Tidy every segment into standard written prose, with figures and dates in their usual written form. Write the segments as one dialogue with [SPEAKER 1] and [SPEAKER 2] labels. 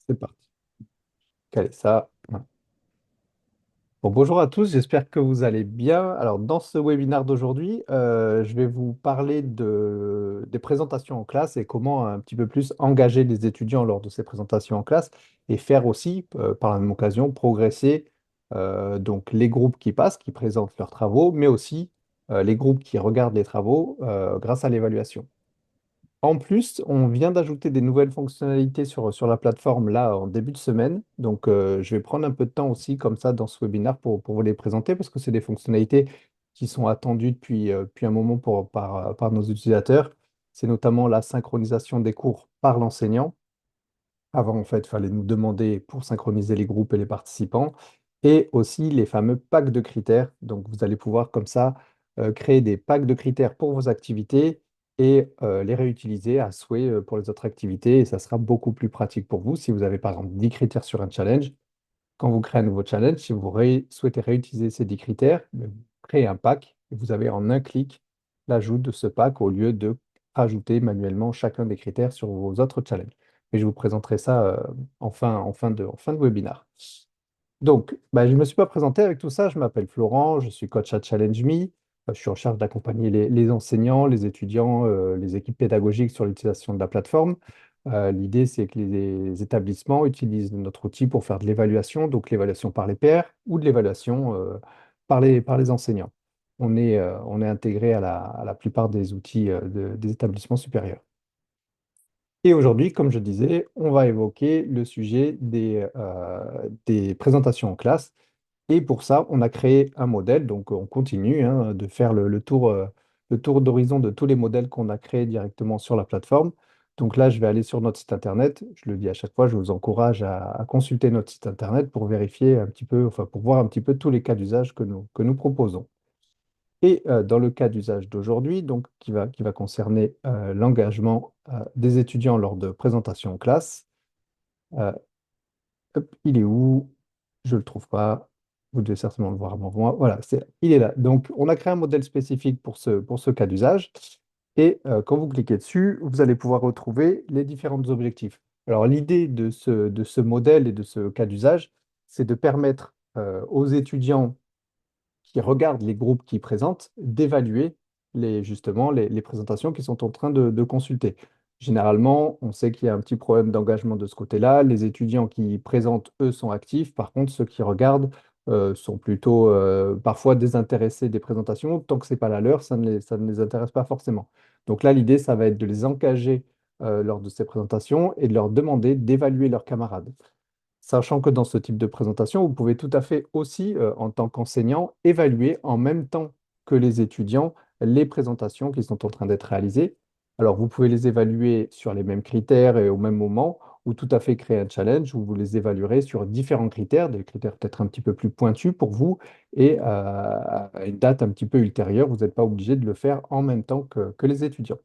[SPEAKER 1] C'est parti. Allez, ça. Voilà. Bon, bonjour à tous, j'espère que vous allez bien. Alors, dans ce webinaire d'aujourd'hui, je vais vous parler des présentations en classe et comment un petit peu plus engager les étudiants lors de ces présentations en classe et faire aussi, par la même occasion, progresser donc les groupes qui passent, qui présentent leurs travaux, mais aussi les groupes qui regardent les travaux grâce à l'évaluation. En plus, on vient d'ajouter des nouvelles fonctionnalités sur la plateforme là en début de semaine. Donc, je vais prendre un peu de temps aussi comme ça dans ce webinaire pour vous les présenter parce que c'est des fonctionnalités qui sont attendues depuis un moment par nos utilisateurs. C'est notamment la synchronisation des cours par l'enseignant. Avant, en fait, il fallait nous demander pour synchroniser les groupes et les participants. Et aussi les fameux packs de critères. Donc, vous allez pouvoir comme ça créer des packs de critères pour vos activités et les réutiliser à souhait pour les autres activités. Et ça sera beaucoup plus pratique pour vous si vous avez par exemple 10 critères sur un challenge. Quand vous créez un nouveau challenge, si vous souhaitez réutiliser ces 10 critères, ben, vous créez un pack et vous avez en un clic l'ajout de ce pack au lieu de ajouter manuellement chacun des critères sur vos autres challenges. Et je vous présenterai ça en fin de webinaire. Donc, bah, je ne me suis pas présenté avec tout ça. Je m'appelle Florent, je suis coach à Challenge Me. Je suis en charge d'accompagner les enseignants, les étudiants, les équipes pédagogiques sur l'utilisation de la plateforme. L'idée, c'est que les établissements utilisent notre outil pour faire de l'évaluation, donc l'évaluation par les pairs ou de l'évaluation par les enseignants. On est intégré à la plupart des outils des établissements supérieurs. Et aujourd'hui, comme je disais, on va évoquer le sujet des présentations en classe. Et pour ça, on a créé un modèle. Donc, on continue de faire le tour d'horizon de tous les modèles qu'on a créés directement sur la plateforme. Donc là, je vais aller sur notre site internet. Je le dis à chaque fois, je vous encourage à consulter notre site internet pour vérifier un petit peu, enfin, pour voir un petit peu tous les cas d'usage que nous proposons. Et dans le cas d'usage d'aujourd'hui, donc qui va concerner l'engagement des étudiants lors de présentations en classe, euh, hop, il est où? Je ne le trouve pas. Vous devez certainement le voir avant moi. Voilà, il est là. Donc, on a créé un modèle spécifique pour ce cas d'usage. Et quand vous cliquez dessus, vous allez pouvoir retrouver les différents objectifs. Alors, l'idée de ce modèle et de ce cas d'usage, c'est de permettre aux étudiants qui regardent les groupes qui présentent, d'évaluer justement les présentations qu'ils sont en train de consulter. Généralement, on sait qu'il y a un petit problème d'engagement de ce côté-là. Les étudiants qui présentent, eux, sont actifs. Par contre, ceux qui regardent sont plutôt parfois désintéressés des présentations. Tant que ce n'est pas la leur, ça ne les intéresse pas forcément. Donc là, l'idée, ça va être de les engager lors de ces présentations et de leur demander d'évaluer leurs camarades. Sachant que dans ce type de présentation, vous pouvez tout à fait aussi, en tant qu'enseignant, évaluer en même temps que les étudiants les présentations qui sont en train d'être réalisées. Alors, vous pouvez les évaluer sur les mêmes critères et au même moment, ou tout à fait créer un challenge où vous les évaluerez sur différents critères, des critères peut-être un petit peu plus pointus pour vous, et à une date un petit peu ultérieure. Vous n'êtes pas obligé de le faire en même temps que les étudiants.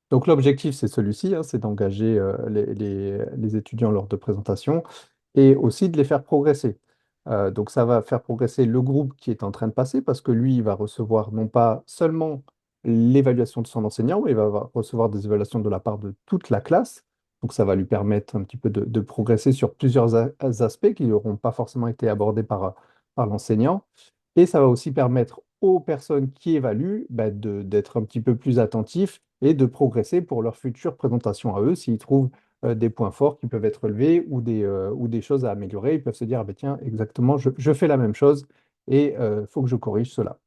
[SPEAKER 1] Donc l'objectif, c'est celui-ci, c'est d'engager les étudiants lors de présentations et aussi de les faire progresser. Donc ça va faire progresser le groupe qui est en train de passer parce que lui, il va recevoir non pas seulement l'évaluation de son enseignant, mais il va recevoir des évaluations de la part de toute la classe. Donc ça va lui permettre un petit peu de progresser sur plusieurs aspects qui n'auront pas forcément été abordés par l'enseignant. Et ça va aussi permettre aux personnes qui évaluent d'être un petit peu plus attentifs et de progresser pour leur future présentation à eux. S'ils trouvent des points forts qui peuvent être relevés ou des choses à améliorer, ils peuvent se dire, ah ben tiens, exactement, je fais la même chose et il faut que je corrige cela.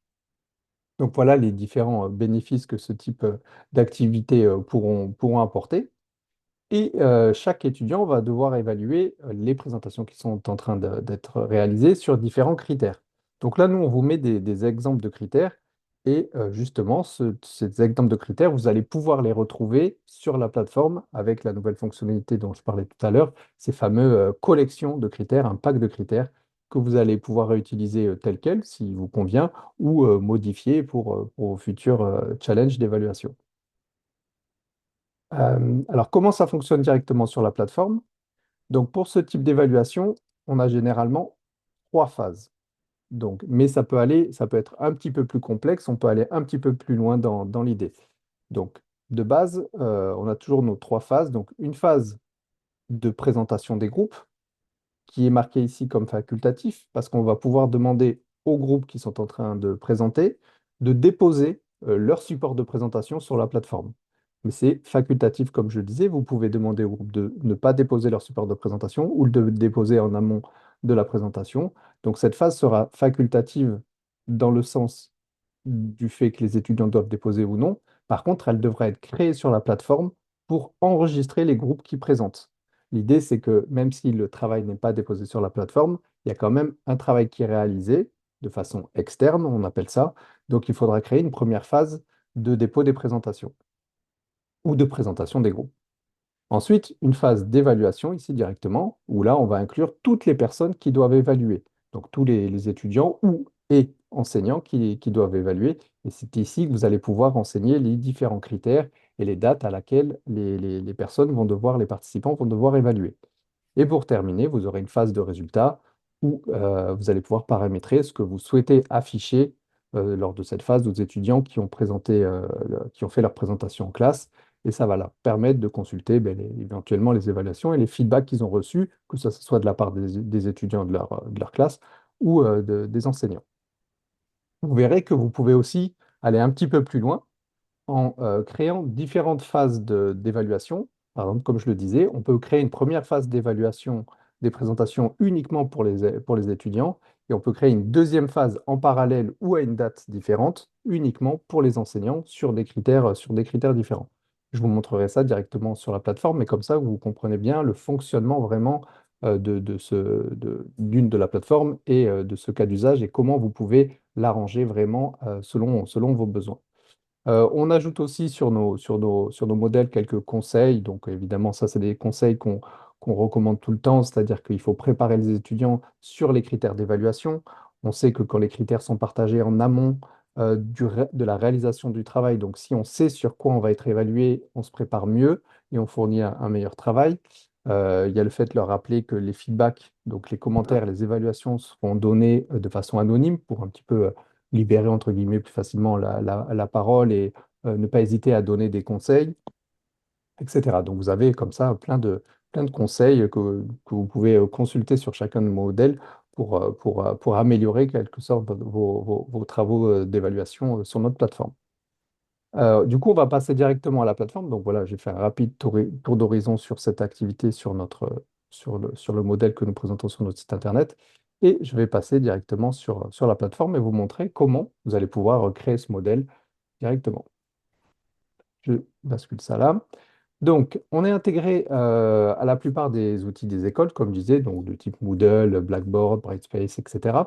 [SPEAKER 1] Donc voilà les différents bénéfices que ce type d'activité pourront apporter. Et chaque étudiant va devoir évaluer les présentations qui sont en train d'être réalisées sur différents critères. Donc là, nous, on vous met des exemples de critères. Et justement, ces exemples de critères, vous allez pouvoir les retrouver sur la plateforme avec la nouvelle fonctionnalité dont je parlais tout à l'heure, ces fameux collections de critères, un pack de critères que vous allez pouvoir réutiliser tel quel, s'il vous convient, ou modifier pour vos futurs challenges d'évaluation. Alors, comment ça fonctionne directement sur la plateforme? Donc, pour ce type d'évaluation, on a généralement trois phases. Donc, mais ça peut être un petit peu plus complexe, on peut aller un petit peu plus loin dans l'idée. Donc, de base, on a toujours nos trois phases. Donc, une phase de présentation des groupes, qui est marqué ici comme facultatif, parce qu'on va pouvoir demander aux groupes qui sont en train de présenter de déposer leur support de présentation sur la plateforme. Mais c'est facultatif, comme je le disais, vous pouvez demander au groupe de ne pas déposer leur support de présentation ou de le déposer en amont de la présentation. Donc cette phase sera facultative dans le sens du fait que les étudiants doivent déposer ou non. Par contre, elle devra être créée sur la plateforme pour enregistrer les groupes qui présentent. L'idée, c'est que même si le travail n'est pas déposé sur la plateforme, il y a quand même un travail qui est réalisé de façon externe, on appelle ça. Donc, il faudra créer une première phase de dépôt des présentations ou de présentation des groupes. Ensuite, une phase d'évaluation ici directement, où là, on va inclure toutes les personnes qui doivent évaluer. Donc, tous les étudiants ou et enseignants qui doivent évaluer. Et c'est ici que vous allez pouvoir renseigner les différents critères et les dates à laquelle les personnes vont devoir, les participants vont devoir évaluer. Et pour terminer, vous aurez une phase de résultat où vous allez pouvoir paramétrer ce que vous souhaitez afficher lors de cette phase aux étudiants qui ont présenté, qui ont fait leur présentation en classe. Et ça va leur permettre de consulter ben, éventuellement les évaluations et les feedbacks qu'ils ont reçus, que ce soit de la part des étudiants de leur classe ou des enseignants. Vous verrez que vous pouvez aussi aller un petit peu plus loin en créant différentes phases d'évaluation. Par exemple, comme je le disais, on peut créer une première phase d'évaluation des présentations uniquement pour les étudiants et on peut créer une deuxième phase en parallèle ou à une date différente uniquement pour les enseignants sur des critères différents. Je vous montrerai ça directement sur la plateforme, mais comme ça, vous comprenez bien le fonctionnement vraiment d'une de la plateforme et de ce cas d'usage et comment vous pouvez l'arranger vraiment selon vos besoins. On ajoute aussi sur nos modèles quelques conseils. Donc, évidemment, ça, c'est des conseils qu'on recommande tout le temps, c'est-à-dire qu'il faut préparer les étudiants sur les critères d'évaluation. On sait que quand les critères sont partagés en amont de la réalisation du travail, donc si on sait sur quoi on va être évalué, on se prépare mieux et on fournit un meilleur travail. Il y a le fait de leur rappeler que les feedbacks, donc les commentaires, les évaluations seront donnés de façon anonyme pour un petit peu libérer, entre guillemets, plus facilement la parole et ne pas hésiter à donner des conseils, etc. Donc, vous avez comme ça plein de conseils que vous pouvez consulter sur chacun de vos modèles pour améliorer, quelque sorte, vos travaux d'évaluation sur notre plateforme. Du coup, on va passer directement à la plateforme. Donc voilà, j'ai fait un rapide tour d'horizon sur cette activité sur le modèle que nous présentons sur notre site Internet. Et je vais passer directement sur la plateforme et vous montrer comment vous allez pouvoir créer ce modèle directement. Je bascule ça là. Donc, on est intégré à la plupart des outils des écoles, comme je disais, donc de type Moodle, Blackboard, Brightspace, etc.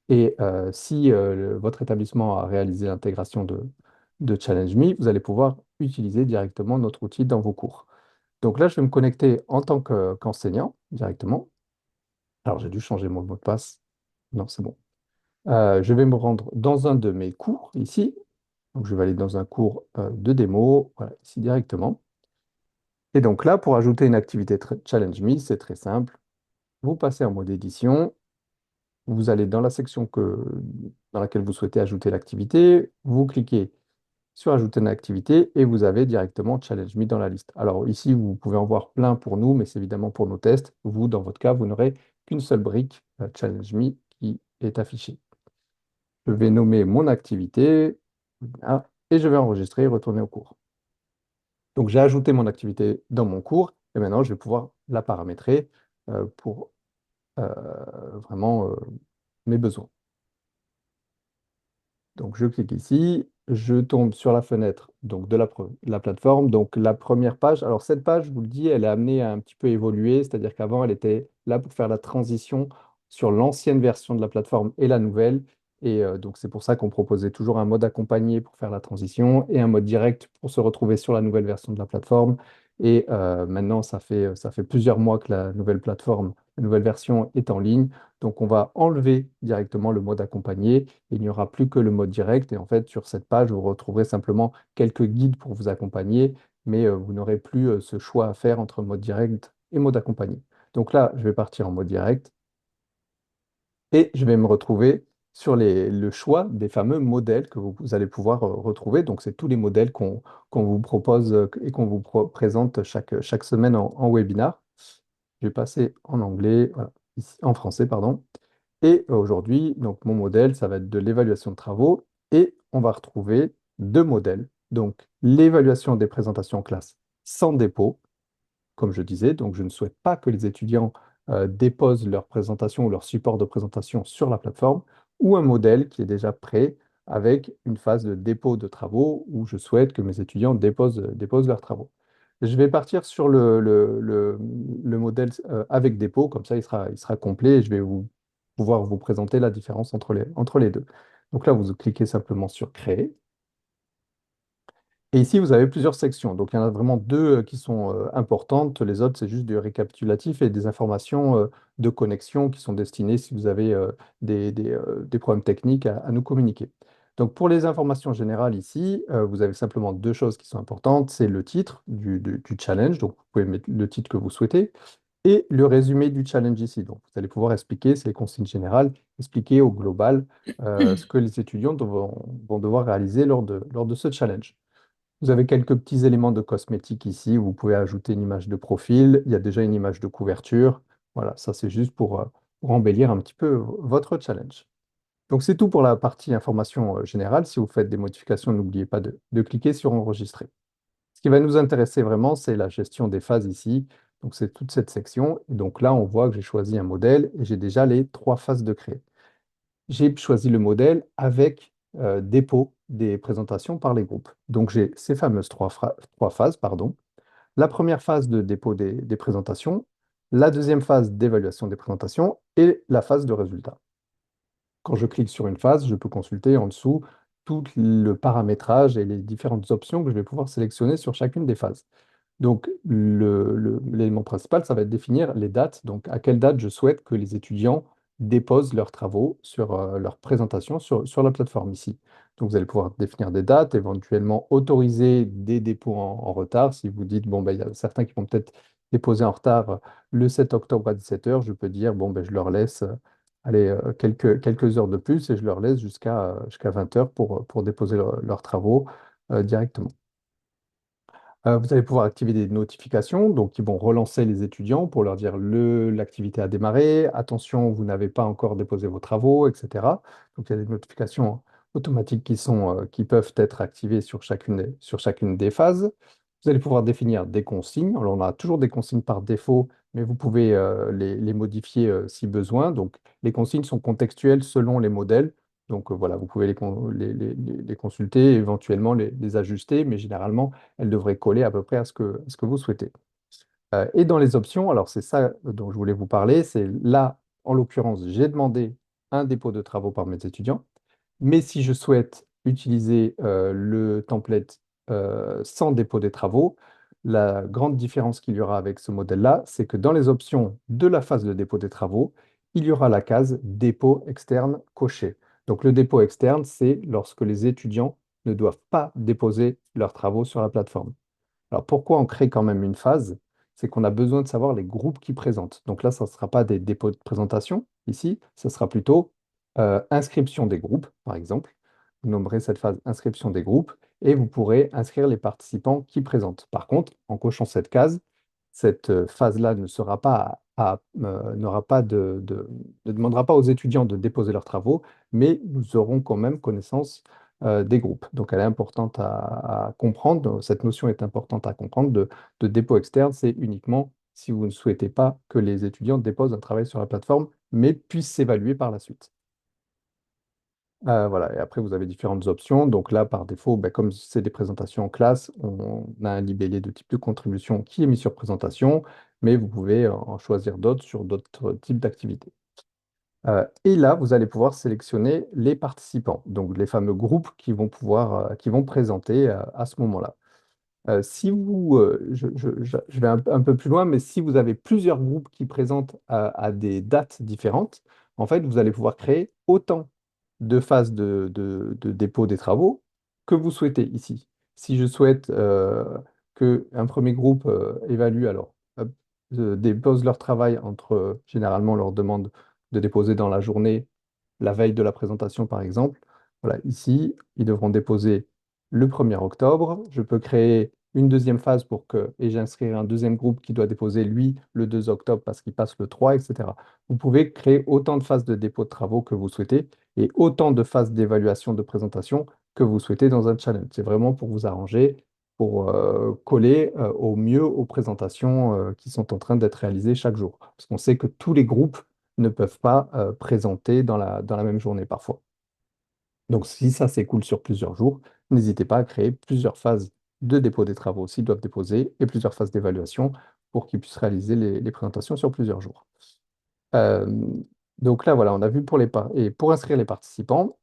[SPEAKER 1] Et si votre établissement a réalisé l'intégration de ChallengeMe, vous allez pouvoir utiliser directement notre outil dans vos cours. Donc là, je vais me connecter en tant qu'enseignant directement. Alors, j'ai dû changer mon mot de passe. Non, c'est bon. Je vais me rendre dans un de mes cours ici. Donc, je vais aller dans un cours de démo, voilà, ici directement. Et donc là, pour ajouter une activité Challenge Me, c'est très simple. Vous passez en mode édition, vous allez dans la section dans laquelle vous souhaitez ajouter l'activité, vous cliquez sur Ajouter une activité et vous avez directement Challenge Me dans la liste. Alors ici, vous pouvez en voir plein pour nous, mais c'est évidemment pour nos tests. Vous, dans votre cas, vous n'aurez qu'une seule brique Challenge Me qui est affichée. Je vais nommer mon activité voilà, et je vais enregistrer et retourner au cours. Donc, j'ai ajouté mon activité dans mon cours et maintenant, je vais pouvoir la paramétrer pour vraiment mes besoins. Donc, je clique ici, je tombe sur la fenêtre donc, de la plateforme. Donc, la première page, alors cette page, je vous le dis, elle est amenée à un petit peu évoluer, c'est-à-dire qu'avant, elle était là pour faire la transition sur l'ancienne version de la plateforme et la nouvelle. Et donc, c'est pour ça qu'on proposait toujours un mode accompagné pour faire la transition et un mode direct pour se retrouver sur la nouvelle version de la plateforme. Et maintenant, ça fait plusieurs mois que la nouvelle plateforme, la nouvelle version est en ligne. Donc, on va enlever directement le mode accompagné. Il n'y aura plus que le mode direct. Et en fait, sur cette page, vous retrouverez simplement quelques guides pour vous accompagner, mais vous n'aurez plus ce choix à faire entre mode direct et mode accompagné. Donc là, je vais partir en mode direct et je vais me retrouver sur le choix des fameux modèles que vous allez pouvoir retrouver. Donc, c'est tous les modèles qu'on vous propose et qu'on vous présente chaque semaine en webinar. Je vais passer en anglais, voilà, en français, pardon. Et aujourd'hui, donc mon modèle, ça va être de l'évaluation de travaux et on va retrouver deux modèles. Donc l'évaluation des présentations en classe sans dépôt, comme je disais. Donc, je ne souhaite pas que les étudiants déposent leur présentation ou leur support de présentation sur la plateforme ou un modèle qui est déjà prêt avec une phase de dépôt de travaux où je souhaite que mes étudiants déposent leurs travaux. Je vais partir sur le modèle avec dépôt, comme ça il sera complet et je vais pouvoir vous présenter la différence entre les deux. Donc là, vous cliquez simplement sur Créer. Et ici, vous avez plusieurs sections. Donc, il y en a vraiment deux qui sont importantes. Les autres, c'est juste du récapitulatif et des informations de connexion qui sont destinées si vous avez des problèmes techniques à nous communiquer. Donc, pour les informations générales ici, vous avez simplement deux choses qui sont importantes. C'est le titre du challenge. Donc, vous pouvez mettre le titre que vous souhaitez et le résumé du challenge ici. Donc, vous allez pouvoir expliquer, c'est les consignes générales, expliquer au global ce que les étudiants vont devoir réaliser lors de ce challenge. Vous avez quelques petits éléments de cosmétique ici. Vous pouvez ajouter une image de profil. Il y a déjà une image de couverture. Voilà, ça c'est juste pour embellir un petit peu votre challenge. Donc c'est tout pour la partie information générale. Si vous faites des modifications, n'oubliez pas de cliquer sur enregistrer. Ce qui va nous intéresser vraiment, c'est la gestion des phases ici. Donc c'est toute cette section. Et donc là, on voit que j'ai choisi un modèle et j'ai déjà les trois phases de créer. J'ai choisi le modèle avec dépôt des présentations par les groupes. Donc j'ai ces fameuses trois phases, pardon. La première phase de dépôt des présentations, la deuxième phase d'évaluation des présentations et la phase de résultat. Quand je clique sur une phase, je peux consulter en dessous tout le paramétrage et les différentes options que je vais pouvoir sélectionner sur chacune des phases. Donc, l'élément principal, ça va être définir les dates. Donc, à quelle date je souhaite que les étudiants déposent leurs travaux sur leur présentation sur la plateforme ici. Donc, vous allez pouvoir définir des dates, éventuellement autoriser des dépôts en retard. Si vous dites, bon, ben, il y a certains qui vont peut-être déposer en retard le 7 octobre à 17 heures, je peux dire, bon, ben, je leur laisse allez, quelques heures de plus et je leur laisse jusqu'à 20 heures pour déposer leurs travaux directement. Vous allez pouvoir activer des notifications, donc qui vont relancer les étudiants pour leur dire l'activité a démarré, attention, vous n'avez pas encore déposé vos travaux, etc. Donc il y a des notifications automatiques qui peuvent être activées sur chacune des phases. Vous allez pouvoir définir des consignes. Alors on a toujours des consignes par défaut, mais vous pouvez les modifier si besoin. Donc les consignes sont contextuelles selon les modèles. Donc voilà, vous pouvez les consulter, éventuellement les ajuster, mais généralement, elles devraient coller à peu près à ce que vous souhaitez. Et dans les options, alors c'est ça dont je voulais vous parler, c'est là, en l'occurrence, j'ai demandé un dépôt de travaux par mes étudiants, mais si je souhaite utiliser le template sans dépôt des travaux, la grande différence qu'il y aura avec ce modèle-là, c'est que dans les options de la phase de dépôt des travaux, il y aura la case dépôt externe cochée. Donc le dépôt externe, c'est lorsque les étudiants ne doivent pas déposer leurs travaux sur la plateforme. Alors pourquoi on crée quand même une phase? C'est qu'on a besoin de savoir les groupes qui présentent. Donc là, ça ne sera pas des dépôts de présentation ici, ça sera plutôt inscription des groupes, par exemple. Vous nommerez cette phase inscription des groupes et vous pourrez inscrire les participants qui présentent. Par contre, en cochant cette case, cette phase-là ne sera pas n'aura pas ne demandera pas aux étudiants de déposer leurs travaux, mais nous aurons quand même connaissance des groupes. Donc, elle est importante à comprendre. Cette notion est importante à comprendre. De dépôt externe, c'est uniquement si vous ne souhaitez pas que les étudiants déposent un travail sur la plateforme, mais puissent s'évaluer par la suite. Voilà, et après, vous avez différentes options. Donc là, par défaut, ben, comme c'est des présentations en classe, on a un libellé de type de contribution qui est mis sur présentation, mais vous pouvez en choisir d'autres sur d'autres types d'activités. Et là, vous allez pouvoir sélectionner les participants, donc les fameux groupes qui vont présenter à ce moment-là. Si vous, je vais un peu plus loin, mais si vous avez plusieurs groupes qui présentent à des dates différentes, en fait, vous allez pouvoir créer autant de phases de dépôt des travaux que vous souhaitez ici. Si je souhaite qu'un premier groupe évalue, alors, hop, dépose leur travail généralement, on leur demande de déposer dans la journée, la veille de la présentation, par exemple. Voilà, ici, ils devront déposer le 1er octobre. Je peux créer une deuxième phase et j'inscrirai un deuxième groupe qui doit déposer, lui, le 2 octobre parce qu'il passe le 3, etc. Vous pouvez créer autant de phases de dépôt de travaux que vous souhaitez et autant de phases d'évaluation de présentation que vous souhaitez dans un challenge. C'est vraiment pour vous arranger, pour coller au mieux aux présentations qui sont en train d'être réalisées chaque jour. Parce qu'on sait que tous les groupes ne peuvent pas présenter dans la même journée parfois. Donc, si ça s'écoule sur plusieurs jours, n'hésitez pas à créer plusieurs phases de dépôt des travaux s'ils doivent déposer et plusieurs phases d'évaluation pour qu'ils puissent réaliser les présentations sur plusieurs jours. Euh, donc là, voilà, on a vu et pour inscrire les participants.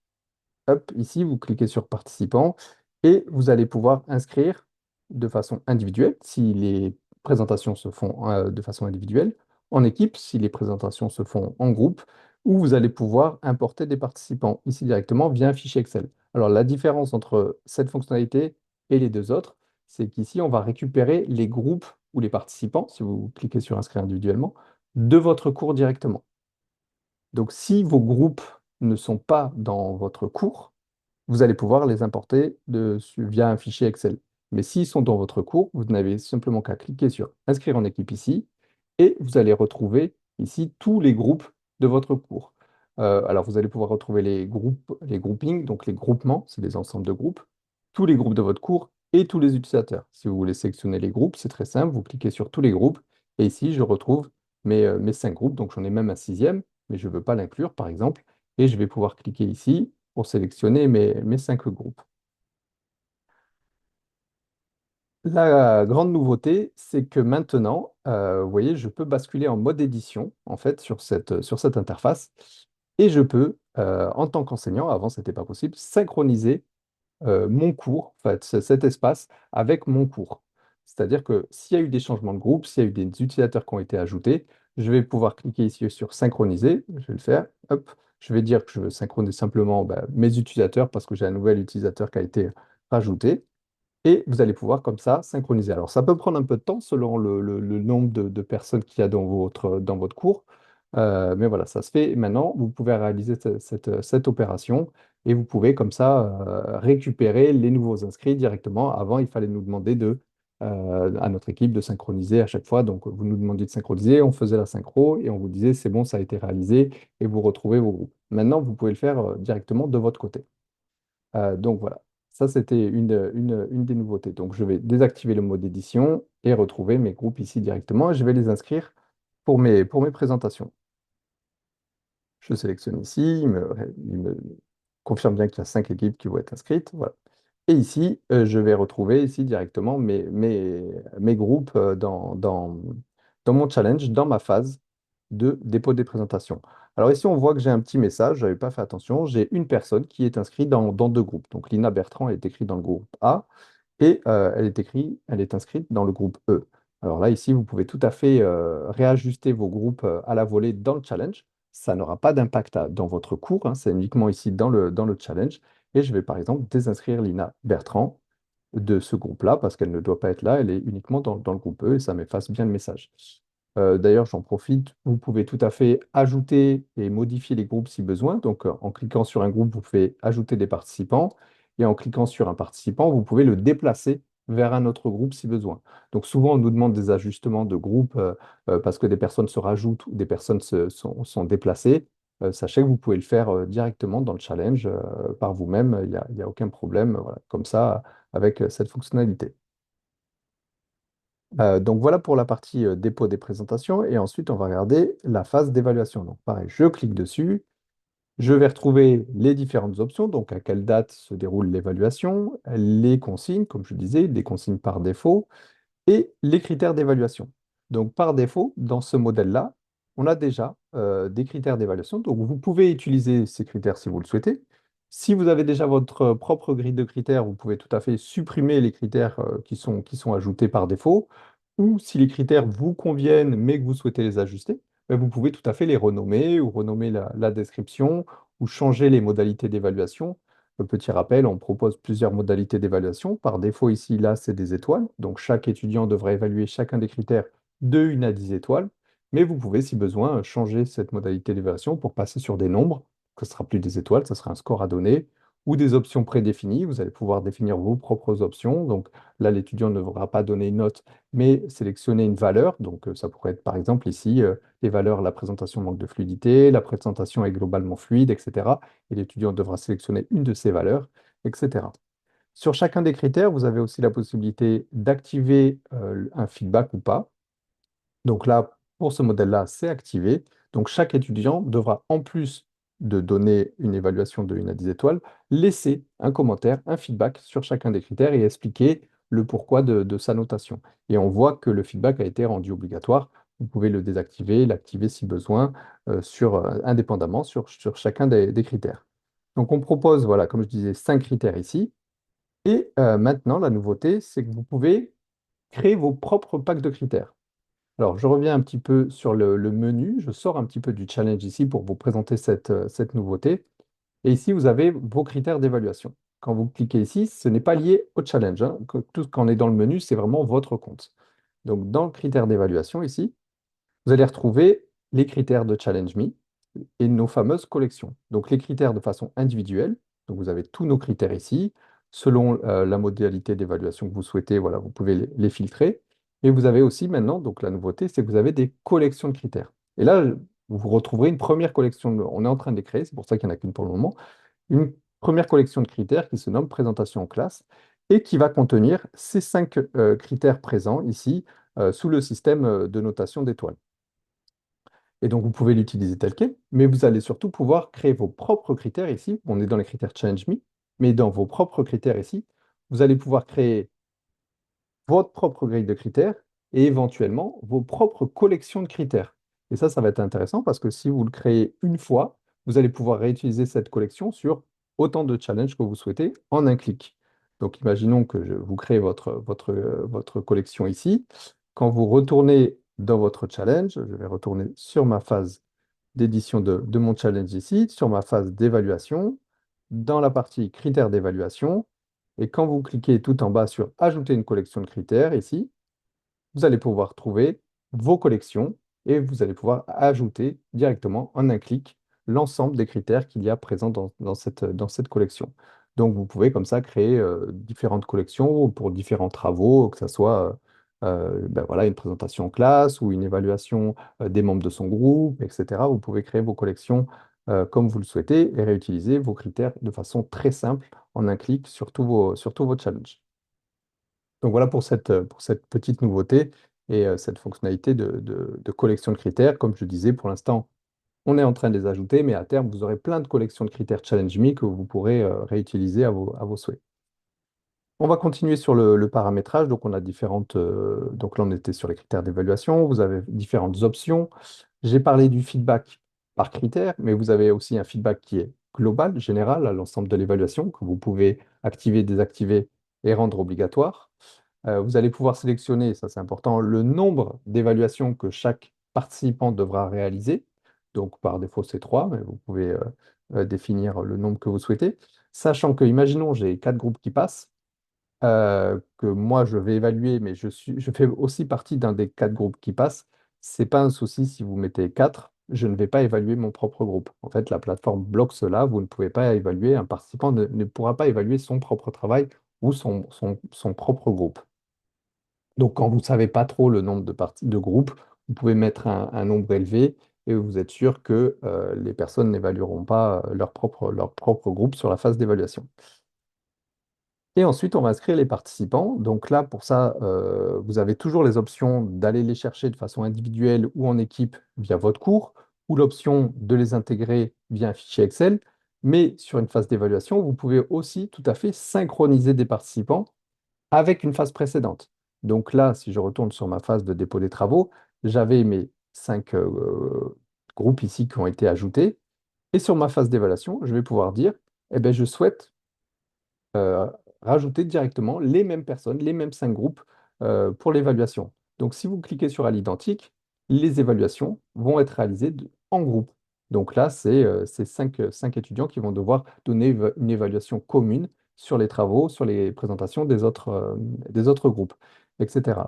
[SPEAKER 1] Hop, ici, vous cliquez sur participants et vous allez pouvoir inscrire de façon individuelle si les présentations se font de façon individuelle, en équipe si les présentations se font en groupe, ou vous allez pouvoir importer des participants ici directement via un fichier Excel. Alors la différence entre cette fonctionnalité et les deux autres, c'est qu'ici, on va récupérer les groupes ou les participants, si vous cliquez sur inscrire individuellement, de votre cours directement. Donc si vos groupes ne sont pas dans votre cours, vous allez pouvoir les importer via un fichier Excel. Mais s'ils sont dans votre cours, vous n'avez simplement qu'à cliquer sur Inscrire en équipe ici et vous allez retrouver ici tous les groupes de votre cours. Alors vous allez pouvoir retrouver les groupes, les groupings, donc les groupements, c'est des ensembles de groupes, tous les groupes de votre cours et tous les utilisateurs. Si vous voulez sélectionner les groupes, c'est très simple, vous cliquez sur tous les groupes et ici je retrouve mes 5 groupes, donc j'en ai même un sixième, mais je ne veux pas l'inclure par exemple, et je vais pouvoir cliquer ici pour sélectionner mes 5 groupes. La grande nouveauté, c'est que maintenant, vous voyez, je peux basculer en mode édition, en fait, sur cette interface, et je peux, en tant qu'enseignant, avant, ce n'était pas possible, synchroniser mon cours, en fait, cet espace avec mon cours. C'est-à-dire que s'il y a eu des changements de groupe, s'il y a eu des utilisateurs qui ont été ajoutés, je vais pouvoir cliquer ici sur synchroniser. Je vais le faire. Hop. Je vais dire que je veux synchroniser simplement mes utilisateurs parce que j'ai un nouvel utilisateur qui a été rajouté. Et vous allez pouvoir comme ça synchroniser. Alors ça peut prendre un peu de temps selon le nombre de personnes qu'il y a dans votre cours. Mais voilà, ça se fait maintenant. Vous pouvez réaliser cette opération et vous pouvez comme ça récupérer les nouveaux inscrits directement. Avant, il fallait nous demander à notre équipe de synchroniser à chaque fois. Donc vous nous demandiez de synchroniser, on faisait la synchro et on vous disait c'est bon, ça a été réalisé et vous retrouvez vos groupes. Maintenant, vous pouvez le faire directement de votre côté. Donc voilà, ça c'était une des nouveautés. Donc je vais désactiver le mode édition et retrouver mes groupes ici directement et je vais les inscrire pour mes présentations. Je sélectionne ici, il me confirme bien qu'il y a 5 équipes qui vont être inscrites. Voilà. Et ici, je vais retrouver ici directement mes groupes dans mon challenge, dans ma phase de dépôt des présentations. Alors ici, on voit que j'ai un petit message, je n'avais pas fait attention. J'ai une personne qui est inscrite dans 2 groupes. Donc Lina Bertrand est écrite dans le groupe A et elle est inscrite dans le groupe E. Alors là, ici, vous pouvez tout à fait réajuster vos groupes à la volée dans le challenge. Ça n'aura pas d'impact dans votre cours, hein, c'est uniquement ici dans le challenge. Et je vais par exemple désinscrire Lina Bertrand de ce groupe-là parce qu'elle ne doit pas être là, elle est uniquement dans le groupe E et ça m'efface bien le message. D'ailleurs, j'en profite, vous pouvez tout à fait ajouter et modifier les groupes si besoin. Donc, en cliquant sur un groupe, vous pouvez ajouter des participants et en cliquant sur un participant, vous pouvez le déplacer vers un autre groupe si besoin. Donc, souvent, on nous demande des ajustements de groupe parce que des personnes se rajoutent ou des personnes sont déplacées. Sachez que vous pouvez le faire directement dans le challenge par vous-même, il y a aucun problème, voilà, comme ça, avec cette fonctionnalité. Donc voilà pour la partie dépôt des présentations et ensuite on va regarder la phase d'évaluation. Donc pareil, je clique dessus, je vais retrouver les différentes options, donc à quelle date se déroule l'évaluation, les consignes, comme je disais, des consignes par défaut, et les critères d'évaluation. Donc, par défaut, dans ce modèle-là, on a déjà des critères d'évaluation. Donc, vous pouvez utiliser ces critères si vous le souhaitez. Si vous avez déjà votre propre grille de critères, vous pouvez tout à fait supprimer les critères qui sont ajoutés par défaut. Ou si les critères vous conviennent, mais que vous souhaitez les ajuster, ben, vous pouvez tout à fait les renommer ou renommer la description ou changer les modalités d'évaluation. Petit rappel, on propose plusieurs modalités d'évaluation. Par défaut, ici, là, c'est des étoiles. Donc, chaque étudiant devrait évaluer chacun des critères de 1 à 10 étoiles. Mais vous pouvez, si besoin, changer cette modalité d'évaluation pour passer sur des nombres. Ce ne sera plus des étoiles, ce sera un score à donner. ou des options prédéfinies. Vous allez pouvoir définir vos propres options. Donc là, l'étudiant ne devra pas donner une note, mais sélectionner une valeur. Donc ça pourrait être par exemple ici les valeurs, la présentation manque de fluidité, la présentation est globalement fluide, etc. Et l'étudiant devra sélectionner une de ces valeurs, etc. Sur chacun des critères, vous avez aussi la possibilité d'activer un feedback ou pas. Donc là, pour ce modèle-là, c'est activé. Donc chaque étudiant devra, en plus de donner une évaluation de 1 à 10 étoiles, laisser un commentaire, un feedback sur chacun des critères et expliquer le pourquoi de sa notation. Et on voit que le feedback a été rendu obligatoire. Vous pouvez le désactiver, l'activer si besoin, indépendamment sur chacun des critères. Donc on propose, voilà, comme je disais, 5 critères ici. Et maintenant, la nouveauté, c'est que vous pouvez créer vos propres packs de critères. Alors, je reviens un petit peu sur le menu. Je sors un petit peu du challenge ici pour vous présenter cette nouveauté. Et ici, vous avez vos critères d'évaluation. Quand vous cliquez ici, ce n'est pas lié au challenge, hein. Tout ce qu'on est dans le menu, c'est vraiment votre compte. Donc, dans le critère d'évaluation ici, vous allez retrouver les critères de Challenge Me et nos fameuses collections. Donc les critères de façon individuelle, donc vous avez tous nos critères ici, selon la modalité d'évaluation que vous souhaitez, voilà, vous pouvez les filtrer. Et vous avez aussi maintenant, donc la nouveauté, c'est que vous avez des collections de critères. Et là, vous retrouverez une première collection, on est en train de les créer, c'est pour ça qu'il n'y en a qu'une pour le moment, une première collection de critères qui se nomme présentation en classe et qui va contenir ces 5 critères présents ici sous le système de notation d'étoiles. Et donc, vous pouvez l'utiliser tel quel, mais vous allez surtout pouvoir créer vos propres critères ici. On est dans les critères Challenge Me, mais dans vos propres critères ici, vous allez pouvoir créer votre propre grille de critères et éventuellement vos propres collections de critères. Et ça va être intéressant parce que si vous le créez une fois, vous allez pouvoir réutiliser cette collection sur autant de challenges que vous souhaitez en un clic. Donc, imaginons que vous créez votre collection ici. Quand vous retournez dans votre challenge, je vais retourner sur ma phase d'édition de mon challenge ici, sur ma phase d'évaluation, dans la partie critères d'évaluation. Et quand vous cliquez tout en bas sur Ajouter une collection de critères ici, vous allez pouvoir trouver vos collections et vous allez pouvoir ajouter directement en un clic l'ensemble des critères qu'il y a présents dans cette collection. Donc vous pouvez comme ça créer différentes collections pour différents travaux, que ce soit ben voilà, une présentation en classe ou une évaluation des membres de son groupe, etc. Vous pouvez créer vos collections comme vous le souhaitez et réutiliser vos critères de façon très simple en un clic sur tous vos challenges. Donc voilà pour cette petite nouveauté et cette fonctionnalité de collection de critères. Comme je disais, pour l'instant, on est en train de les ajouter, mais à terme, vous aurez plein de collections de critères Challenge Me que vous pourrez réutiliser à vos souhaits. On va continuer sur le paramétrage. Donc, on a donc là, on était sur les critères d'évaluation. Vous avez différentes options. J'ai parlé du feedback par critère, mais vous avez aussi un feedback qui est global, général, à l'ensemble de l'évaluation, que vous pouvez activer, désactiver et rendre obligatoire. Vous allez pouvoir sélectionner, ça c'est important, le nombre d'évaluations que chaque participant devra réaliser. Donc par défaut c'est 3, mais vous pouvez définir le nombre que vous souhaitez. Sachant que, imaginons, j'ai 4 groupes qui passent, que moi je vais évaluer, mais je fais aussi partie d'un des 4 groupes qui passent. C'est pas un souci si vous mettez 4, je ne vais pas évaluer mon propre groupe. En fait, la plateforme bloque cela, vous ne pouvez pas évaluer, un participant ne pourra pas évaluer son propre travail ou son propre groupe. Donc, quand vous ne savez pas trop le nombre de groupes, vous pouvez mettre un nombre élevé et vous êtes sûr que les personnes n'évalueront pas leur propre groupe sur la phase d'évaluation. Et ensuite, on va inscrire les participants. Donc là, pour ça, vous avez toujours les options d'aller les chercher de façon individuelle ou en équipe via votre cours, ou l'option de les intégrer via un fichier Excel. Mais sur une phase d'évaluation, vous pouvez aussi tout à fait synchroniser des participants avec une phase précédente. Donc là, si je retourne sur ma phase de dépôt des travaux, j'avais mes 5 groupes ici qui ont été ajoutés. Et sur ma phase d'évaluation, je vais pouvoir dire, eh ben, je souhaite euh, rajouter directement les mêmes personnes, les mêmes 5 groupes pour l'évaluation. Donc si vous cliquez sur à l'identique, les évaluations vont être réalisées en groupe. Donc là, c'est 5 étudiants qui vont devoir donner une évaluation commune sur les travaux, sur les présentations des autres groupes, etc.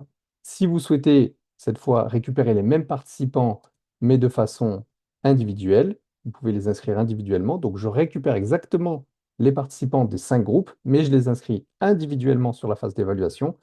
[SPEAKER 1] Si vous souhaitez cette fois récupérer les mêmes participants, mais de façon individuelle, vous pouvez les inscrire individuellement. Donc je récupère exactement les participants des 5 groupes, mais je les inscris individuellement sur la phase d'évaluation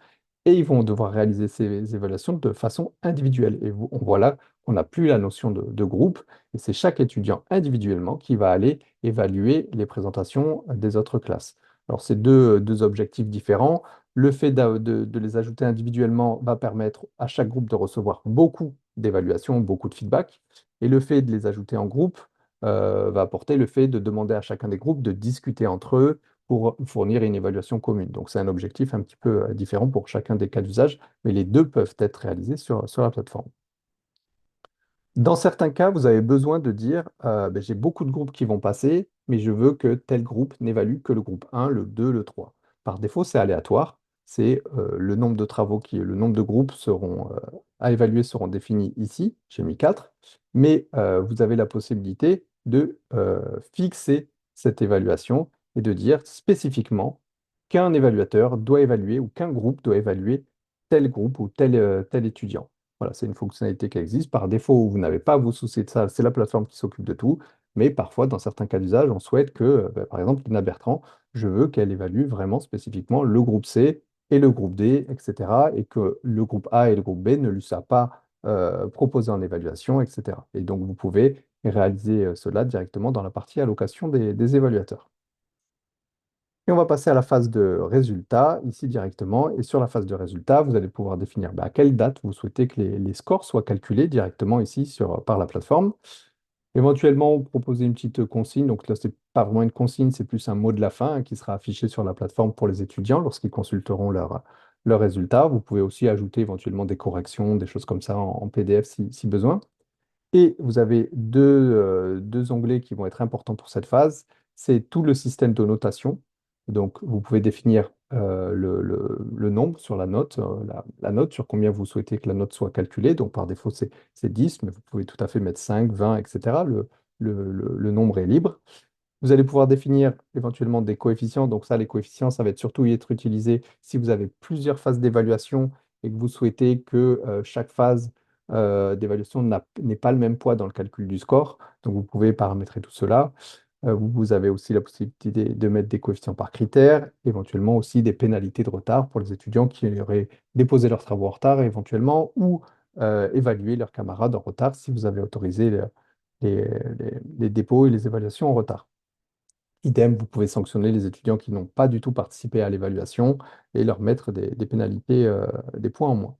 [SPEAKER 1] et ils vont devoir réaliser ces évaluations de façon individuelle. Et on voit là qu'on n'a plus la notion de groupe et c'est chaque étudiant individuellement qui va aller évaluer les présentations des autres classes. Alors, c'est deux objectifs différents. Le fait de les ajouter individuellement va permettre à chaque groupe de recevoir beaucoup d'évaluations, beaucoup de feedback. Et le fait de les ajouter en groupe va apporter le fait de demander à chacun des groupes de discuter entre eux pour fournir une évaluation commune. Donc, c'est un objectif un petit peu différent pour chacun des cas d'usage, mais les deux peuvent être réalisés sur la plateforme. Dans certains cas, vous avez besoin de dire, ben, j'ai beaucoup de groupes qui vont passer, mais je veux que tel groupe n'évalue que le groupe 1, le 2, le 3. Par défaut, c'est aléatoire. C'est le nombre de travaux le nombre de groupes seront, à évaluer seront définis ici. J'ai mis 4. Mais vous avez la possibilité de fixer cette évaluation et de dire spécifiquement qu'un évaluateur doit évaluer ou qu'un groupe doit évaluer tel groupe ou tel étudiant. Voilà, c'est une fonctionnalité qui existe. Par défaut, vous n'avez pas à vous soucier de ça, c'est la plateforme qui s'occupe de tout. Mais parfois, dans certains cas d'usage, on souhaite que, par exemple, Lina Bertrand, je veux qu'elle évalue vraiment spécifiquement le groupe C et le groupe D, etc. Et que le groupe A et le groupe B ne lui soient pas proposés en évaluation, etc. Et donc, vous pouvez réaliser cela directement dans la partie allocation des évaluateurs. Et on va passer à la phase de résultat, ici directement. Et sur la phase de résultat, vous allez pouvoir définir à quelle date vous souhaitez que les scores soient calculés directement ici par la plateforme. Éventuellement, proposer une petite consigne. Donc là, ce n'est pas vraiment une consigne, c'est plus un mot de la fin qui sera affiché sur la plateforme pour les étudiants lorsqu'ils consulteront leurs résultats. Vous pouvez aussi ajouter éventuellement des corrections, des choses comme ça en PDF si besoin. Et vous avez deux onglets qui vont être importants pour cette phase. C'est tout le système de notation. Donc, vous pouvez définir le nombre sur la note, la note sur combien vous souhaitez que la note soit calculée. Donc, par défaut, c'est 10, mais vous pouvez tout à fait mettre 5, 20, etc. Le nombre est libre. Vous allez pouvoir définir éventuellement des coefficients. Donc ça, les coefficients, ça va être surtout y être utilisé si vous avez plusieurs phases d'évaluation et que vous souhaitez que chaque phase d'évaluation n'ait pas le même poids dans le calcul du score. Donc vous pouvez paramétrer tout cela. Vous avez aussi la possibilité de mettre des coefficients par critère, éventuellement aussi des pénalités de retard pour les étudiants qui auraient déposé leurs travaux en retard éventuellement ou évalué leurs camarades en retard si vous avez autorisé les dépôts et les évaluations en retard. Idem, vous pouvez sanctionner les étudiants qui n'ont pas du tout participé à l'évaluation et leur mettre des pénalités, des points en moins.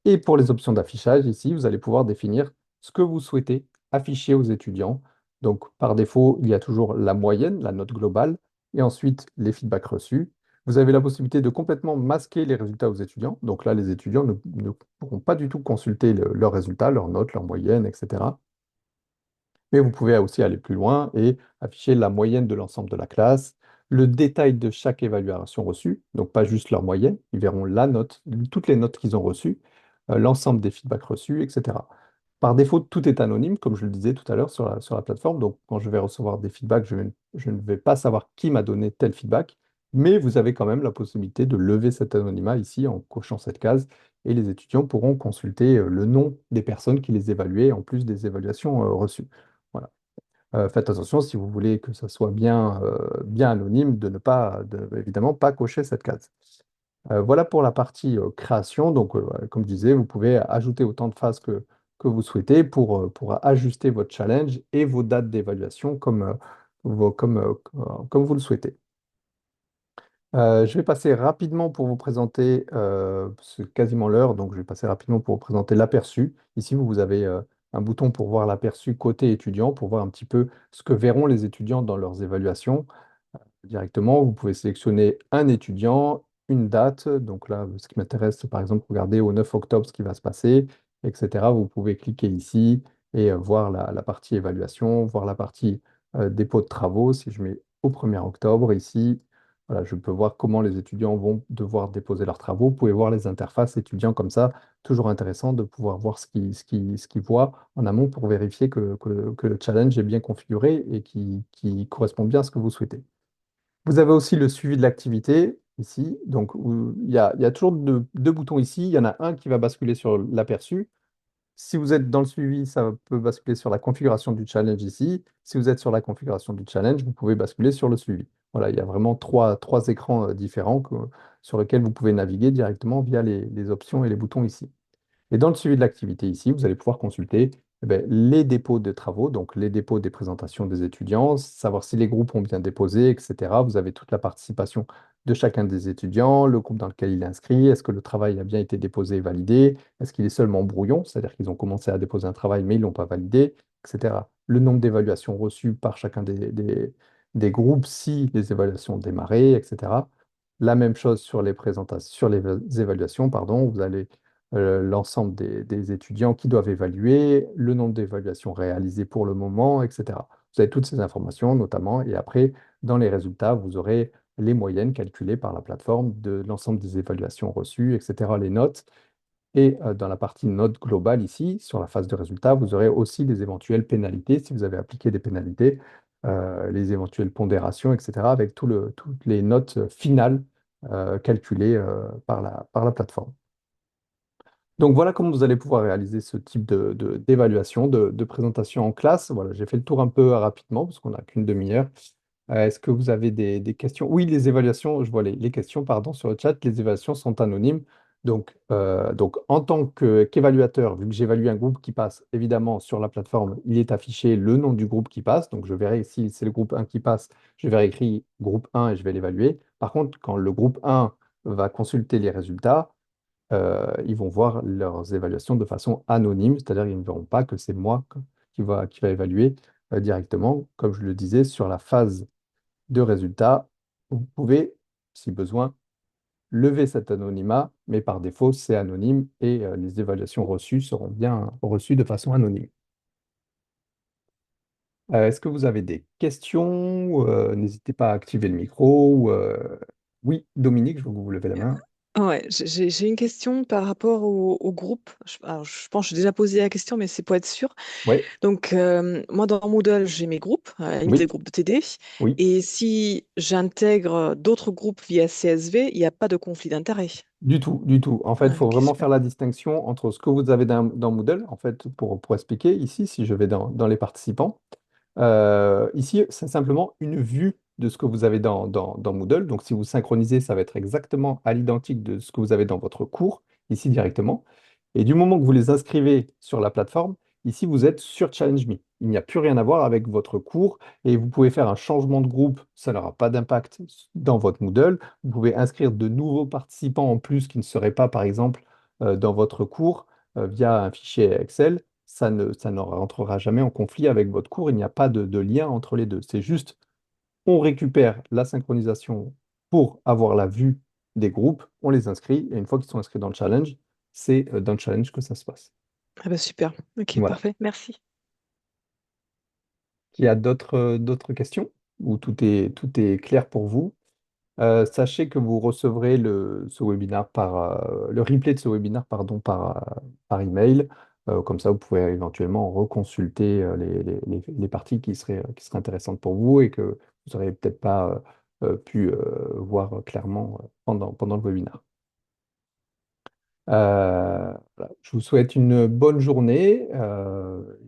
[SPEAKER 1] Et pour les options d'affichage, ici, vous allez pouvoir définir ce que vous souhaitez afficher aux étudiants. Donc, par défaut, il y a toujours la moyenne, la note globale, et ensuite les feedbacks reçus. Vous avez la possibilité de complètement masquer les résultats aux étudiants. Donc là, les étudiants ne pourront pas du tout consulter leurs résultats, leurs notes, leurs moyennes, etc. Mais vous pouvez aussi aller plus loin et afficher la moyenne de l'ensemble de la classe, le détail de chaque évaluation reçue, donc pas juste leur moyenne, ils verront la note, toutes les notes qu'ils ont reçues, l'ensemble des feedbacks reçus, etc. Par défaut, tout est anonyme, comme je le disais tout à l'heure sur la plateforme. Donc, quand je vais recevoir des feedbacks, je ne vais pas savoir qui m'a donné tel feedback, mais vous avez quand même la possibilité de lever cet anonymat ici en cochant cette case et les étudiants pourront consulter le nom des personnes qui les évaluaient en plus des évaluations reçues. Voilà. Faites attention si vous voulez que ça soit bien anonyme, évidemment pas cocher cette case. Voilà pour la partie création. Donc, comme je disais, vous pouvez ajouter autant de phases que vous souhaitez pour ajuster votre challenge et vos dates d'évaluation comme vous le souhaitez. Je vais passer rapidement pour vous présenter, c'est quasiment l'heure, donc je vais passer rapidement pour vous présenter l'aperçu. Ici, vous avez un bouton pour voir l'aperçu côté étudiant, pour voir un petit peu ce que verront les étudiants dans leurs évaluations. Directement, vous pouvez sélectionner un étudiant, une date. Donc là, ce qui m'intéresse, c'est par exemple regarder au 9 octobre ce qui va se passer, etc. Vous pouvez cliquer ici et voir la partie évaluation, voir la partie dépôt de travaux. Si je mets au 1er octobre ici, voilà, je peux voir comment les étudiants vont devoir déposer leurs travaux. Vous pouvez voir les interfaces étudiants comme ça. Toujours intéressant de pouvoir voir ce qu'ils voient en amont pour vérifier que le challenge est bien configuré et qui correspond bien à ce que vous souhaitez. Vous avez aussi le suivi de l'activité ici. Donc, il y a toujours deux boutons ici. Il y en a un qui va basculer sur l'aperçu Si vous êtes dans le suivi, ça peut basculer sur la configuration du challenge ici. Si vous êtes sur la configuration du challenge, vous pouvez basculer sur le suivi. Voilà, il y a vraiment trois écrans différents sur lesquels vous pouvez naviguer directement via les options et les boutons ici. Et dans le suivi de l'activité ici, vous allez pouvoir consulter les dépôts de travaux, donc les dépôts des présentations des étudiants, savoir si les groupes ont bien déposé, etc. Vous avez toute la participation de chacun des étudiants, le groupe dans lequel il est inscrit, est-ce que le travail a bien été déposé et validé, est-ce qu'il est seulement brouillon, c'est-à-dire qu'ils ont commencé à déposer un travail mais ils ne l'ont pas validé, etc. Le nombre d'évaluations reçues par chacun des groupes si les évaluations ont démarré, etc. La même chose sur les présentations, sur les évaluations, pardon, vous allez l'ensemble des étudiants qui doivent évaluer, le nombre d'évaluations réalisées pour le moment, etc. Vous avez toutes ces informations notamment, et après, dans les résultats, vous aurez les moyennes calculées par la plateforme de l'ensemble des évaluations reçues, etc., les notes. Et dans la partie notes globale ici, sur la phase de résultats, vous aurez aussi les éventuelles pénalités, si vous avez appliqué des pénalités, les éventuelles pondérations, etc., avec toutes les notes finales calculées par la plateforme. Donc voilà comment vous allez pouvoir réaliser ce type d'évaluation, de présentation en classe. Voilà, j'ai fait le tour un peu rapidement parce qu'on n'a qu'une demi-heure. Est-ce que vous avez des questions? Oui, les évaluations, je vois les questions, pardon, sur le chat. Les évaluations sont anonymes. Donc en tant qu'évaluateur, vu que j'évalue un groupe qui passe, évidemment, sur la plateforme, il est affiché le nom du groupe qui passe. Donc je verrai si c'est le groupe 1 qui passe, je verrai écrit groupe 1 et je vais l'évaluer. Par contre, quand le groupe 1 va consulter les résultats, ils vont voir leurs évaluations de façon anonyme, c'est-à-dire qu'ils ne verront pas que c'est moi qui va évaluer directement. Comme je le disais, sur la phase de résultat, vous pouvez, si besoin, lever cet anonymat, mais par défaut, c'est anonyme et les évaluations reçues seront bien reçues de façon anonyme. Est-ce que vous avez des questions? N'hésitez pas à activer le micro. Oui, Dominique, je vois que vous levez la main.
[SPEAKER 2] Ouais, j'ai une question par rapport au groupe. Alors, je pense que j'ai déjà posé la question, mais c'est pour être sûr.
[SPEAKER 1] Oui,
[SPEAKER 2] Donc, moi, dans Moodle, j'ai mes groupes, à la limite des
[SPEAKER 1] oui,
[SPEAKER 2] groupes de TD.
[SPEAKER 1] oui.
[SPEAKER 2] Et si j'intègre d'autres groupes via CSV, il n'y a pas de conflit d'intérêt.
[SPEAKER 1] Du tout, du tout. En fait, il
[SPEAKER 2] Ah,
[SPEAKER 1] faut
[SPEAKER 2] ok,
[SPEAKER 1] vraiment
[SPEAKER 2] super.
[SPEAKER 1] faire la distinction entre ce que vous avez dans Moodle, en fait, pour expliquer ici, si je vais dans les participants. Ici, c'est simplement une vue de ce que vous avez dans Moodle. Donc, si vous synchronisez, ça va être exactement à l'identique de ce que vous avez dans votre cours, ici directement. Et du moment que vous les inscrivez sur la plateforme, ici, vous êtes sur Challenge Me. Il n'y a plus rien à voir avec votre cours et vous pouvez faire un changement de groupe. Ça n'aura pas d'impact dans votre Moodle. Vous pouvez inscrire de nouveaux participants en plus qui ne seraient pas, par exemple, dans votre cours via un fichier Excel. Ça ne rentrera jamais en conflit avec votre cours. Il n'y a pas de lien entre les deux. C'est juste, on récupère la synchronisation pour avoir la vue des groupes, on les inscrit, et une fois qu'ils sont inscrits dans le challenge, c'est dans le challenge que ça se passe.
[SPEAKER 2] Ah bah super. Ok,
[SPEAKER 1] Voilà.
[SPEAKER 2] parfait. Merci.
[SPEAKER 1] Il y a d'autres questions ou tout est clair pour vous? Sachez que vous recevrez ce webinaire le replay de ce webinaire, pardon, par email. Comme ça, vous pouvez éventuellement reconsulter les parties qui seraient intéressantes pour vous et que vous n'aurez peut-être pas pu voir clairement pendant le webinaire. Voilà. Je vous souhaite une bonne journée.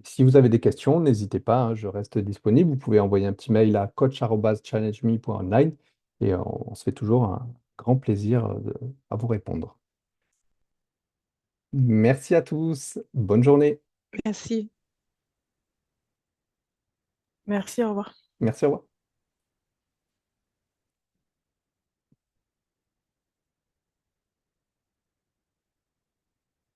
[SPEAKER 1] Si vous avez des questions, n'hésitez pas, hein, je reste disponible. Vous pouvez envoyer un petit mail à coach@challengeme.online et on se fait toujours un grand plaisir à vous répondre. Merci à tous. Bonne journée.
[SPEAKER 2] Merci. Merci, au revoir.
[SPEAKER 1] Merci, au revoir.